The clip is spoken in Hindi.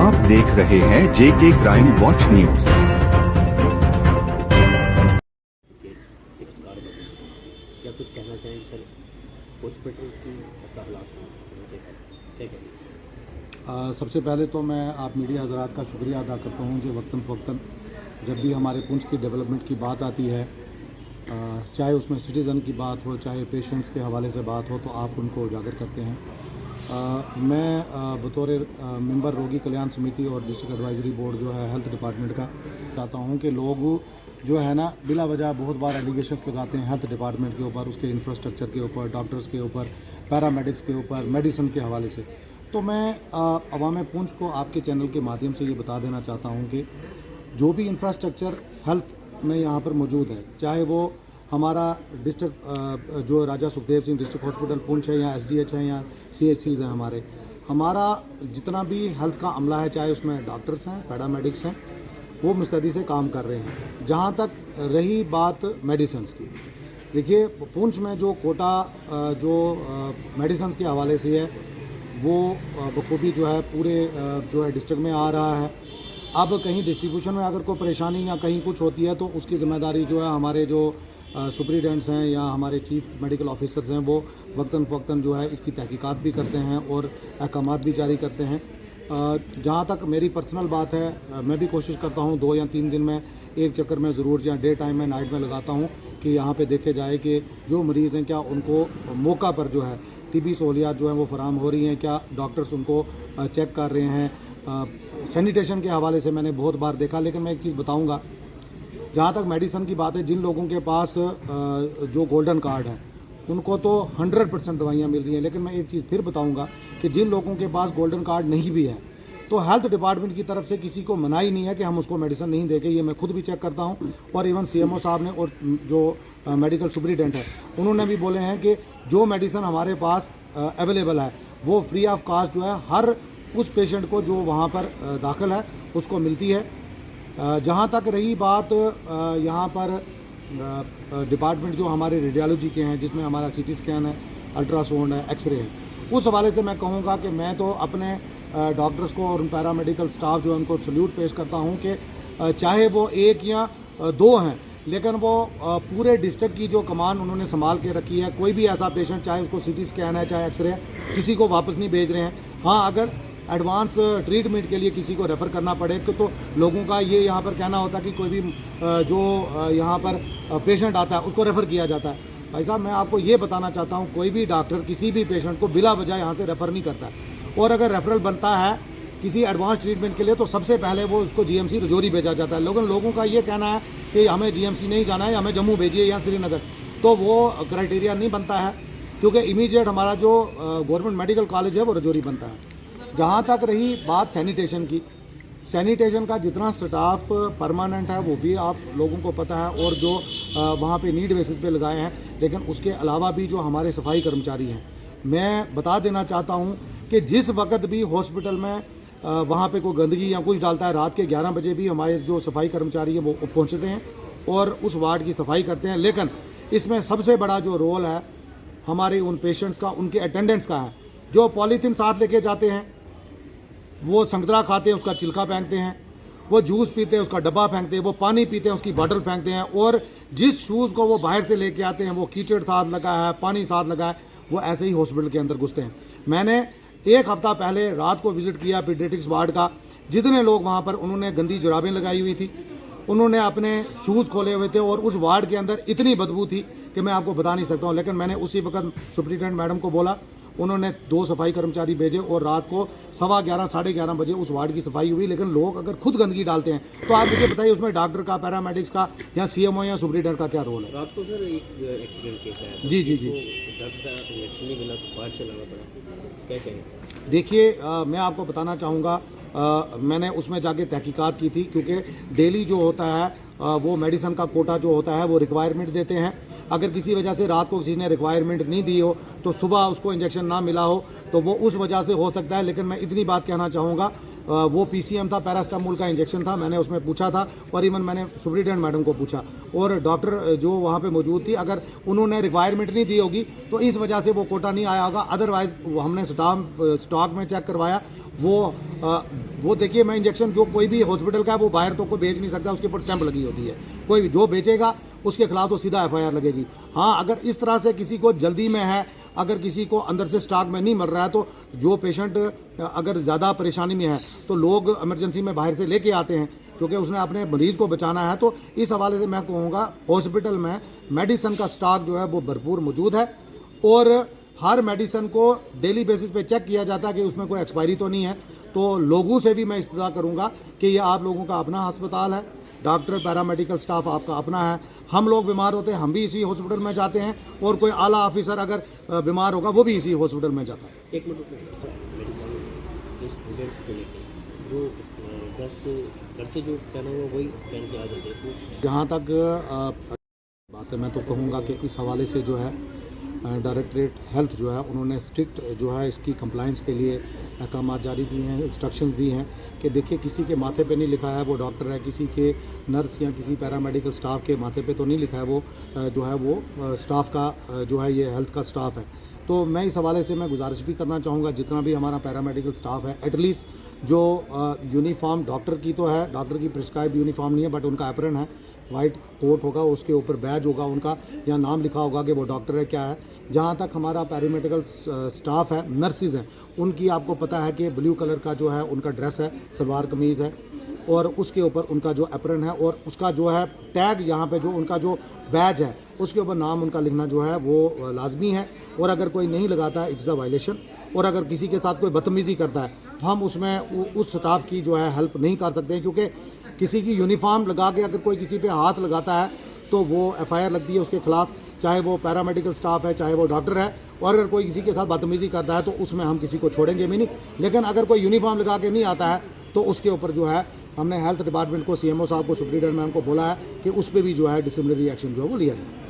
आप देख रहे हैं जेके क्राइम वॉच न्यूज। इफ्तिकार बने, क्या कुछ कहना चाहेंगे सर? हॉस्पिटल की खस्ता हालात क्या कहेंगे? सबसे पहले तो मैं आप मीडिया हज़रात का शुक्रिया अदा करता हूँ कि वक्तन फ़वक्तन जब भी हमारे पुंछ की डेवलपमेंट की बात आती है, चाहे उसमें सिटीज़न की बात हो, चाहे पेशेंट्स के हवाले से बात हो, तो आप उनको उजागर करते हैं। मैं बतौर मेंबर रोगी कल्याण समिति और डिस्ट्रिक्ट एडवाइजरी बोर्ड जो है हेल्थ डिपार्टमेंट का चाहता हूँ कि लोग जो है ना बिला वजह बहुत बार एलिगेशंस लगाते हैं हेल्थ डिपार्टमेंट के ऊपर, उसके इंफ्रास्ट्रक्चर के ऊपर, डॉक्टर्स के ऊपर, पैरामेडिक्स के ऊपर, मेडिसिन के हवाले से। तो मैं अवाम पुंछ को आपके चैनल के माध्यम से ये बता देना चाहता हूँ कि जो भी इंफ्रास्ट्रक्चर हेल्थ में यहाँ पर मौजूद है, चाहे वो हमारा डिस्ट्रिक्ट जो राजा सुखदेव सिंह डिस्ट्रिक्ट हॉस्पिटल पुंछ है या एसडीएच है या सीएचसीज हैं, हमारा जितना भी हेल्थ का अमला है, चाहे उसमें डॉक्टर्स हैं, पैरामेडिक्स हैं, वो मुस्तैदी से काम कर रहे हैं। जहाँ तक रही बात मेडिसिन्स की, देखिए पुंछ में जो कोटा जो मेडिसिन्स के हवाले से है वो बखूबी जो है पूरे जो है डिस्ट्रिक्ट में आ रहा है। अब कहीं डिस्ट्रीब्यूशन में अगर कोई परेशानी या कहीं कुछ होती है तो उसकी ज़िम्मेदारी जो है हमारे जो सुपरिटेंडेंट्स हैं या हमारे चीफ मेडिकल ऑफिसर्स हैं, वो वक्तन फ़वक्तन जो है इसकी तहकीकात भी करते हैं और अहकामात भी जारी करते हैं। जहाँ तक मेरी पर्सनल बात है, मैं भी कोशिश करता हूँ 2 या 3 दिन में एक चक्कर में ज़रूर या डे टाइम में नाइट में लगाता हूँ कि यहाँ पे देखे जाए कि जो मरीज़ हैं क्या उनको मौका पर जो है तिबी सहूलियात जो हैं वो फराम हो रही हैं, क्या डॉक्टर्स उनको चेक कर रहे हैं। सैनिटेशन के हवाले से मैंने बहुत बार देखा, लेकिन मैं एक चीज़ बताऊँगा, जहाँ तक मेडिसिन की बात है, जिन लोगों के पास जो गोल्डन कार्ड है उनको तो 100% दवाइयाँ मिल रही हैं, लेकिन मैं एक चीज़ फिर बताऊंगा कि जिन लोगों के पास गोल्डन कार्ड नहीं भी है तो हेल्थ डिपार्टमेंट की तरफ से किसी को मनाही नहीं है कि हम उसको मेडिसिन नहीं देंगे। ये मैं खुद भी चेक करता हूँ और इवन सीएमओ साहब ने और जो मेडिकल सुपरिटेंडेंट है उन्होंने भी बोले हैं कि जो मेडिसिन हमारे पास अवेलेबल है वो फ्री ऑफ कास्ट जो है हर उस पेशेंट को जो वहाँ पर दाखिल है उसको मिलती है। जहाँ तक रही बात यहाँ पर डिपार्टमेंट जो हमारे रेडियोलॉजी के हैं, जिसमें हमारा सीटी स्कैन है, अल्ट्रासाउंड है, एक्सरे है, उस हवाले से मैं कहूँगा कि मैं तो अपने डॉक्टर्स को और पैरामेडिकल स्टाफ जो है उनको सल्यूट पेश करता हूँ कि चाहे वो 1 या 2 हैं, लेकिन वो पूरे डिस्ट्रिक्ट की जो कमान उन्होंने संभाल के रखी है। कोई भी ऐसा पेशेंट, चाहे उसको सीटी स्कैन है, चाहे एक्सरे है, किसी को वापस नहीं भेज रहे हैं। हाँ, अगर एडवांस ट्रीटमेंट के लिए किसी को रेफ़र करना पड़े तो लोगों का ये यहाँ पर कहना होता है कि कोई भी जो यहाँ पर पेशेंट आता है उसको रेफ़र किया जाता है। भाई साहब, मैं आपको ये बताना चाहता हूँ, कोई भी डॉक्टर किसी भी पेशेंट को बिला वजह यहाँ से रेफ़र नहीं करता है, और अगर रेफरल बनता है किसी एडवांस ट्रीटमेंट के लिए तो सबसे पहले वो उसको जीएमसी रजौरी भेजा जाता है। लेकिन लोगों का ये कहना है कि हमें जीएमसी नहीं जाना है, हमें जम्मू भेजिए या श्रीनगर, तो वो क्राइटेरिया नहीं बनता है, क्योंकि इमीडिएट हमारा जो गवर्नमेंट मेडिकल कॉलेज है वो रजौरी बनता है। जहाँ तक रही बात सैनिटेशन की, सैनिटेशन का जितना स्टाफ परमानेंट है वो भी आप लोगों को पता है, और जो वहाँ पे नीड बेसिस पे लगाए हैं, लेकिन उसके अलावा भी जो हमारे सफाई कर्मचारी हैं, मैं बता देना चाहता हूँ कि जिस वक्त भी हॉस्पिटल में वहाँ पे कोई गंदगी या कुछ डालता है, रात के 11 बजे भी हमारे जो सफाई कर्मचारी हैं वो पहुँचते हैं और उस वार्ड की सफाई करते हैं। लेकिन इसमें सबसे बड़ा जो रोल है हमारे उन पेशेंट्स का, उनके अटेंडेंट्स का है, जो पॉलीथीन साथ लेके जाते हैं, वो संतरा खाते हैं उसका छिलका फेंकते हैं, वो जूस पीते हैं उसका डब्बा फेंकते हैं, वो पानी पीते हैं उसकी बॉटल फेंकते हैं, और जिस शूज़ को वो बाहर से लेके आते हैं वो कीचड़ साथ लगा है, पानी साथ लगा है, वो ऐसे ही हॉस्पिटल के अंदर घुसते हैं। मैंने 1 हफ्ता पहले रात को विज़िट किया पीडियाट्रिक्स वार्ड का। जितने लोग वहाँ पर, उन्होंने गंदी जुराबें लगाई हुई थी, उन्होंने अपने शूज़ खोले हुए थे, और उस वार्ड के अंदर इतनी बदबू थी कि मैं आपको बता नहीं सकता हूँ। लेकिन मैंने उसी वक्त सुपरिटेंडेंट मैडम को बोला, उन्होंने 2 सफाई कर्मचारी भेजे और रात को 11:15 साढ़े 11 बजे उस वार्ड की सफाई हुई। लेकिन लोग अगर खुद गंदगी डालते हैं तो आप मुझे बताइए उसमें डॉक्टर का, पैरामेडिक्स का या सीएमओ या सुपरिटेंडेंट का क्या रोल है? रात को सर एक एक्सीडेंट केस है। जी, इंजेक्शन नहीं मिला तो बाहर से लाना पड़ा, क्या कहेंगे? देखिए, मैं आपको बताना चाहूँगा, मैंने उसमें जाके तहकीकात की थी, क्योंकि डेली जो होता है वो मेडिसिन का कोटा जो होता है वो रिक्वायरमेंट देते हैं। अगर किसी वजह से रात को किसी ने रिक्वायरमेंट नहीं दी हो तो सुबह उसको इंजेक्शन ना मिला हो तो वो उस वजह से हो सकता है। लेकिन मैं इतनी बात कहना चाहूँगा, वो पीसीएम था, पैरास्टामोल का इंजेक्शन था, मैंने उसमें पूछा था, और इवन मैंने सुपरिटेंडेंट मैडम को पूछा, और डॉक्टर जो वहाँ पे मौजूद थी, अगर उन्होंने रिक्वायरमेंट नहीं दी होगी तो इस वजह से वो कोटा नहीं आया होगा। अदरवाइज़ हमने स्टॉक में चेक करवाया, वो वो देखिए, मैं इंजेक्शन जो कोई भी हॉस्पिटल का है वो बाहर तो कोई बेच नहीं सकता, उसके ऊपर स्टैंप लगी होती है। कोई भी जो बेचेगा उसके खिलाफ तो सीधा एफआईआर लगेगी। हाँ, अगर इस तरह से किसी को जल्दी में है, अगर किसी को अंदर से स्टॉक में नहीं मिल रहा है, तो जो पेशेंट अगर ज़्यादा परेशानी में है तो लोग इमरजेंसी में बाहर से लेके आते हैं, क्योंकि उसने अपने मरीज़ को बचाना है। तो इस हवाले से मैं कहूँगा हॉस्पिटल में मेडिसिन का स्टॉक जो है वो भरपूर मौजूद है, और हर मेडिसिन को डेली बेसिस पे चेक किया जाता है कि उसमें कोई एक्सपायरी तो नहीं है। तो लोगों से भी मैं इस्तदा करूंगा कि ये आप लोगों का अपना अस्पताल है, डॉक्टर पैरामेडिकल स्टाफ आपका अपना है। हम लोग बीमार होते हैं, हम भी इसी हॉस्पिटल में जाते हैं, और कोई आला ऑफिसर अगर बीमार होगा वो भी इसी हॉस्पिटल में जाता है। एक मिनट मेडिकल के स्टूडेंट को लेके जो घर से जो पहना हुआ वही पहन के आ जाते हैं। जहाँ तक बात है, मैं तो कहूँगा कि इस हवाले से जो है डायरेक्टरेट हेल्थ जो है उन्होंने स्ट्रिक्ट जो है इसकी कंप्लाइंस के लिए अहकाम जारी किए हैं, इंस्ट्रक्शंस दी हैं कि देखिए किसी के माथे पे नहीं लिखा है वो डॉक्टर है, किसी के नर्स या किसी पैरामेडिकल स्टाफ के माथे पे तो नहीं लिखा है वो जो है वो स्टाफ का जो है ये हेल्थ का स्टाफ है। तो मैं इस हवाले से मैं गुजारिश भी करना चाहूँगा, जितना भी हमारा पैरामेडिकल स्टाफ है, एटलीस्ट जो यूनिफॉर्म डॉक्टर की तो है, डॉक्टर की प्रिस्क्राइब यूनिफॉर्म नहीं है, बट उनका एप्रन है, वाइट कोट होगा, उसके ऊपर बैज होगा उनका, या नाम लिखा होगा कि वो डॉक्टर है क्या है। जहाँ तक हमारा पैरामेडिकल स्टाफ है, नर्सिस हैं, उनकी आपको पता है कि ब्लू कलर का जो है उनका ड्रेस है, सलवार कमीज़ है, और उसके ऊपर उनका जो एप्रन है, और उसका जो है टैग यहाँ पे जो उनका जो बैज है उसके ऊपर नाम उनका लिखना जो है वो लाजमी है। और अगर कोई नहीं लगाता है इट्स अ वायलेशन, और अगर किसी के साथ कोई बदतमीज़ी करता है तो हम उसमें उस स्टाफ की जो है हेल्प नहीं कर सकते हैं, क्योंकि किसी की यूनिफॉर्म लगा के अगर कोई किसी पे हाथ लगाता है तो वो एफआईआर लगती है उसके खिलाफ, चाहे वो पैरामेडिकल स्टाफ है, चाहे वो डॉक्टर है। और अगर कोई किसी के साथ बदतमीज़ी करता है तो उसमें हम किसी को छोड़ेंगे भी नहीं। लेकिन अगर कोई यूनिफॉर्म लगा के नहीं आता है तो उसके ऊपर जो है हमने हेल्थ डिपार्टमेंट को, सीएमओ साहब को, सुप्रीडेंट मैम को बोला है कि उस पर भी जो है डिसिप्लिनरी एक्शन जो है वो लिया जाए।